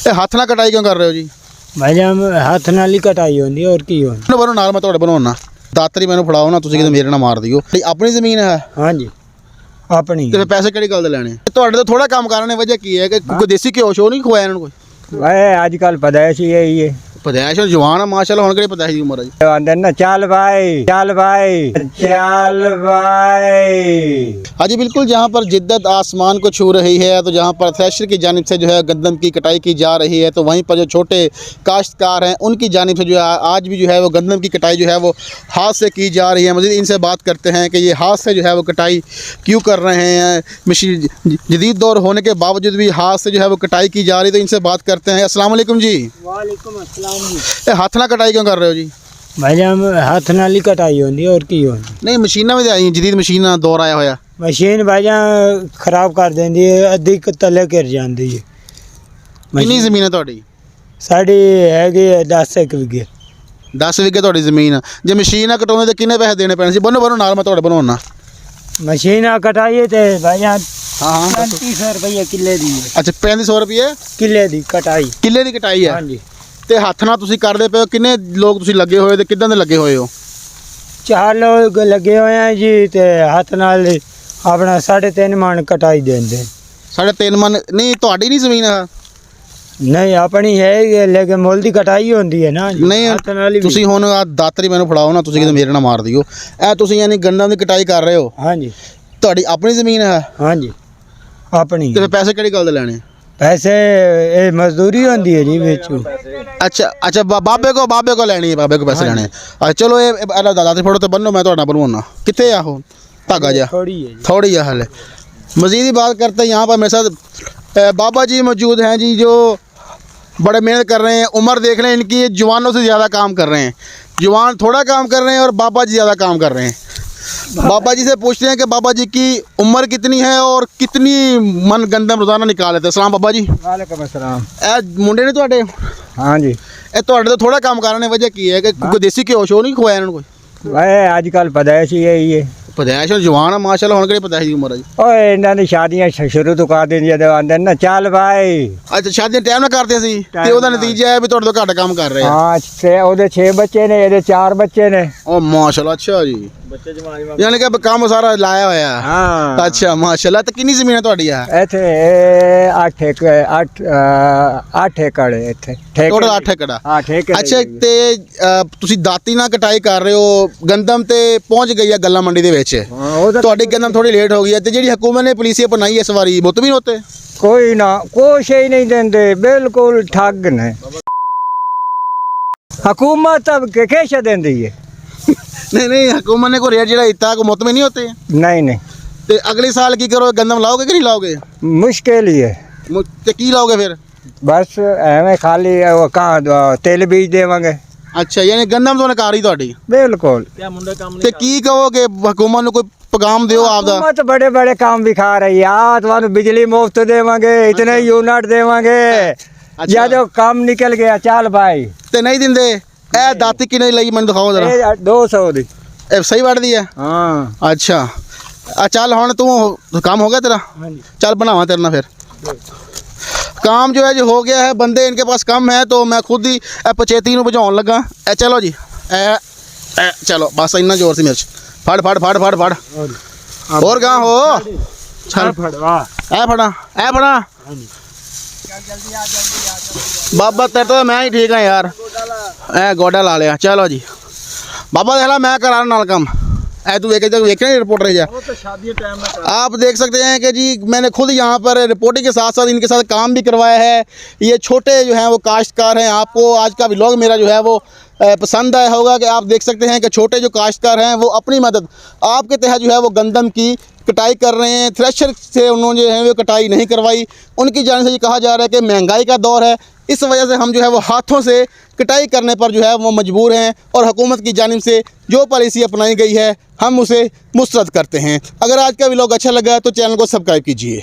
हथ ना कटाई क्यों कर रहे हो जी? भाई हम हथ नाल ही कटाई होंदी और की होंदी। बनो नाल मैं ਤੁਹਾਡੇ ਬਣਾਉਣਾ ਦਾਤਰੀ ਮੈਨੂੰ ਫੜਾਓ ਨਾ ਤੁਸੀਂ ਕਿਤੇ ਮੇਰੇ ਨਾਲ ਮਾਰ ਦਿਓ। ਆਪਣੀ ਜ਼ਮੀਨ ਹੈ? ਹਾਂਜੀ ਆਪਣੀ। ਤੇ ਫਿਰ ਪੈਸੇ ਕਿਹੜੀ ਗੱਲ ਦੇ ਲੈਣੇ? ਤੁਹਾਡੇ ਤੋਂ ਥੋੜਾ ਕੰਮ ਕਰਨ ਦੀ ਵਜ੍ਹਾ ਕੀ ਹੈ ਕਿ ਕੋਈ ਦੇਸੀ ਘਿਓ ਸ਼ੋ ਨਹੀਂ ਖਵਾਇਆ ਇਹਨਾਂ ਨੂੰ ਕੋਈ? भाई ਅੱਜ ਕੱਲ ਪਦਾਇਸ਼ ਹੀ ਹੈ ਪਦਾਇਸ਼ ਜਵਾਨ ਆ ਮਾਸ਼ਾਅੱਲਾ ਹੁਣ ਕਿਹੜੀ ਪਦਾਇਸ਼ ਦੀ ਉਮਰ ਹੈ ਜੀ? ਆਂਦੇ ਨਾ ਚੱਲ भाई ਚੱਲ भाई ਚੱਲ भाई। हाँ जी बिल्कुल, जहाँ पर जिद्दत आसमान को छू रही है तो जहाँ पर थ्रेशर की जानिब से जो है गंदम की कटाई की जा रही है तो वहीं पर जो छोटे काश्तकार हैं उनकी जानिब से जो है आज भी जो है वो गंदम की कटाई जो है वो हाथ से की जा रही है। मज़ीद इनसे बात करते हैं कि ये हाथ से जो है वो कटाई क्यों कर रहे हैं। मशीन जदीद दौर होने के बावजूद भी हाथ से जो है वो कटाई की जा रही है, तो इनसे बात करते हैं। अस्सलाम वालेकुम जी। वालेकुम अस्सलाम। हाथ ना कटाई क्यों कर रहे हो जी? भाई हम हथ नाल ही कटाई होंदी और की होंदी। नहीं मशीनां भी आई जदीद मशीनां दौर आया होया। मशीन भाई खराब कर देंदी है, अद्धी तले गिर जाती है। कितनी ज़मीन है ਤੁਹਾਡੀ? साड़ी हैगी 10 विगे। 10 ਵਿਗੇ ਤੁਹਾਡੀ ਜ਼ਮੀਨ ਆ। ਜੇ ਮਸ਼ੀਨ ਆ ਕਟਾਉਂਦੇ ਤੇ ਕਿੰਨੇ ਪੈਸੇ ਦੇਣੇ ਪੈਣੇ ਸੀ? ਬੰਨੋ ਨਾਲ ਮੈਂ ਤੁਹਾਡੇ ਬਣਾਉਣਾ। मशीन कटाई थे भाई हाँ 3500 रुपये किले दी है। अच्छा 3500 रुपये किले दी कटाई। ਕਿੱਲੇ ਦੀ ਕਟਾਈ ਹੈ? हाँ जी। ਤੇ ਹੱਥ ਨਾਲ ਤੁਸੀਂ ਕਰਦੇ ਪਏ ਹੋ? ਕਿੰਨੇ ਲੋਕ ਤੁਸੀਂ ਲੱਗੇ ਹੋਏ ਤੇ ਕਿੱਦਾਂ ਦੇ ਲੱਗੇ ਹੋਏ ਹੋ? 4 लोग लगे हुए हैं जी। ते हाथ नाल अपना 3.5 मन कटाई देंदे। 3.5 ਮਨ ਨਹੀਂ ਤੁਹਾਡੀ ਨਹੀਂ ਜ਼ਮੀਨ ਆ? नहीं अपनी है लेकिन मुल दी कटाई होंदी है ना। ਨਹੀਂ हाथ नाल ही। ਤੁਸੀਂ ਹੁਣ ਆ ਦਾਤਰੀ ਮੈਨੂੰ ਫੜਾਓ ਨਾ, ਤੁਸੀਂ ਕਿਤੇ ਮੇਰੇ ਨਾਲ ਮਾਰ ਦਿਓ। ਇਹ ਤੁਸੀਂ ਯਾਨੀ ਗੰਦਮ ਦੀ ਕਟਾਈ ਕਰ ਰਹੇ ਹੋ? हाँ जी। ਤੁਹਾਡੀ ਆਪਣੀ ਜ਼ਮੀਨ ਹੈ? हाँ जी अपनी। ਤੇ ਫਿਰ ਪੈਸੇ ਕਿਹੜੀ ਗੱਲ ਦੇ ਲੈਣੇ? पैसे ये मजदूरी होंदी है जी बिचू। अच्छा बाबे को ਲੈਣੀ ਹੈ, ਬਾਬੇ ਕੋ ਪੈਸੇ ਲੈਣੇ। ਅੱਛਾ ਚਲੋ ਇਹ ਦਾਤਰੀ ਫੜੋ ਤੇ ਬੰਨੋ, ਮੈਂ ਤੁਹਾਡਾ ਬਣਵਾਉਣਾ। ਕਿੱਥੇ ਆ ਉਹ ਧਾਗਾ ਜਾ? थोड़ी है जी। थोड़ी है हाल। मज़ीद ही बात करते हैं, यहाँ पर मेरे साथ बाबा जी मौजूद हैं जी, जो बड़े मेहनत कर रहे हैं। उम्र देख लें इनकी, जवानों से ज़्यादा काम कर रहे हैं। जवान थोड़ा काम कर रहे हैं और बाबा जी ज़्यादा काम कर रहे हैं। बाबा जी से पूछते हैं कि बाबा जी की उम्र कितनी है और कितनी मन गंदम रोज़ाना निकाल लेते हैं। सलाम बाबा जी। वालेकुम अस्सलाम। मुंडे ने ਤੁਹਾਡੇ? हाँ जी। ਇਹ ਤੁਹਾਡੇ ਤੋਂ ਥੋੜਾ ਕੰਮ ਕਰਨ ਦੀ ਵਜ੍ਹਾ ਕੀ ਹੈ ਕਿ ਕੋਈ ਦੇਸੀ ਘਿਓ ਸ਼ੋ ਨਹੀਂ ਖਵਾਇਆ ਇਹਨਾਂ ਨੂੰ ਕੋਈ? भाई आजकल पैदाइश ही है। ਪਦਾਇਸ਼ ਜਵਾਨ ਆ ਮਾਸ਼ਾਅੱਲਾ ਹੁਣ ਕਿਹੜੀ ਪਦਾਇਸ਼ ਦੀ ਉਮਰ ਹੈ ਜੀ? ओए इन्हां दी शादियां शुरू तो कर देंदियां ते आंदे ना ਚੱਲ भाई। ਅੱਛਾ ਸ਼ਾਦੀਆਂ ਟਾਈਮ ਨਾਲ ਕਰਦੇ ਸੀ ਤੇ ਉਹਦਾ ਨਤੀਜਾ ਹੈ ਵੀ ਤੁਹਾਡੇ ਤੋਂ ਘੱਟ ਕੰਮ ਕਰ ਰਹੇ ਆ। हाँ छे ओदे 6 बच्चे ने, ਇਹਦੇ 4 बच्चे ने। ਉਹ ਮਾਸ਼ਾਅੱਲਾ ਅੱਛਾ ਜੀ, ਬੱਚੇ ਜਵਾਨੀ ਯਾਨੀ ਕਿ ਕੰਮ ਸਾਰਾ ਲਾਇਆ ਹੋਇਆ। हाँ ਅੱਛਾ ਮਾਸ਼ਾਅੱਲਾ। ਤੇ ਕਿੰਨੀ ਜ਼ਮੀਨ ਹੈ ਤੁਹਾਡੀ ਆ? ਇੱਥੇ 8 ਏਕੜ ਇੱਥੇ ਟੋਟਲ 8 ਏਕੜ। ਹਾਂ ਠੇਕੇ। ਅੱਛਾ ਤੇ ਤੁਸੀਂ ਦਾਤੀ ਨਾਲ ਕਟਾਈ ਕਰ ਰਹੇ ਹੋ, ਗੰਦਮ ਤੇ ਪਹੁੰਚ ਗਈ ਹੈ ਗੱਲਾ ਮੰਡੀ ਦੇ ਵਿੱਚ। ਹਾਂ ਉਹਦਾ ਤੁਹਾਡੀ ਗੰਦਮ ਥੋੜੀ ਲੇਟ ਹੋ ਗਈ ਹੈ ਤੇ ਜਿਹੜੀ ਹਕੂਮਤ ਨੇ ਪੁਲਿਸੀਆ ਬਣਾਈ ਇਸ ਵਾਰੀ ਮੁੱਤ ਵੀ ਹੋਤੇ ਕੋਈ ਨਾ ਕੁਛ ਹੀ ਨਹੀਂ ਦਿੰਦੇ, ਬਿਲਕੁਲ ਠੱਗ ਨੇ। हुकूमत अब कैसे देंदी है? नहीं हुकूमत ने को रेट जरा इतना को मुत में नहीं होते? नहीं नहीं। तो अगले साल की करो, गंदम लाओगे कि नहीं लाओगे? मुश्किल ही है। तो की लाओगे फिर? बस एवं खाली वो कहाँ तेल बीज देवांगे। अच्छा यानी गंदम तो नकार ही ਤੁਹਾਡੀ? बिल्कुल। ਤੇ ਕੀ ਕਹੋਗੇ हुकूमत ਨੂੰ ਕੋਈ पैगाम ਦਿਓ ਆਪਦਾ? हुकूमत बड़े बड़े काम भी खा रही है। तुम्हारे बिजली मुफ्त देवांगे, इतने यूनिट देवांगे। या जो काम निकल गया चल भाई। ਤੇ ਨਹੀਂ ਦਿੰਦੇ। ਇਹ ਦਾਤੀ ਕਿਨੇ ਲਈ ਮੈਨੂੰ ਦਿਖਾਓ ਜ਼ਰਾ। 200 ਦੀ। ਇਹ ਸਹੀ ਵੜਦੀ ਹੈ? ਹਾਂ ਅੱਛਾ ਆ ਚੱਲ ਹੁਣ ਤੂੰ ਕੰਮ हो गया तेरा? हाँ जी। चल बनावा तेरे ना फिर काम जो है जो हो गया है। बंदे इनके पास कम है तो मैं खुद ही पचेती ਨੂੰ ਭਜਾਉਣ ਲੱਗਾ। ਇਹ ਚਲੋ ਜੀ ਇਹ ਚਲੋ ਬਸ ਇੰਨਾ ਜ਼ੋਰ ਸੀ ਮਿਰਚ ਫੜ ਫੜ ਫੜ ਫੜ ਫੜ ਹੋਰ ਗਾਂ ਹੋ ਚੱਲ फड़वा ਇਹ ਫੜਾ ਬਾਬਾ ਤੇਰੇ ਤੋਂ ਮੈਂ ਹੀ ਠੀਕ ਹਾਂ ਯਾਰ। ਇਹ ਗੋਡਾ ਲਾ ਲਿਆ। ਚਲੋ ਜੀ ਬਾਬਾ ਦੇਖ ਲਾ मैं करा ਨਾਲ ਕੰਮ। तू देखे रिपोर्टर है आप देख सकते हैं कि जी मैंने खुद यहाँ पर रिपोर्टिंग के साथ साथ इनके साथ काम भी करवाया है। ये छोटे जो हैं वो काश्तकार हैं। आपको आज का व्लॉग मेरा जो है वो पसंद आया होगा कि आप देख सकते हैं कि छोटे जो काश्तकार हैं वो अपनी मदद आपके तहत जो है वो गंदम की कटाई कर रहे हैं। थ्रेशर से उन्होंने जो है वो कटाई नहीं करवाई। उनकी जाने से ये कहा जा रहा है कि महंगाई का दौर है, इस वजह से हम जो है वो हाथों से कटाई करने पर जो है वो मजबूर हैं और हुकूमत की जानिब से जो पॉलिसी अपनाई गई है हम उसे मुस्तरद करते हैं। अगर आज का व्लॉग अच्छा लगा तो चैनल को सब्सक्राइब कीजिए।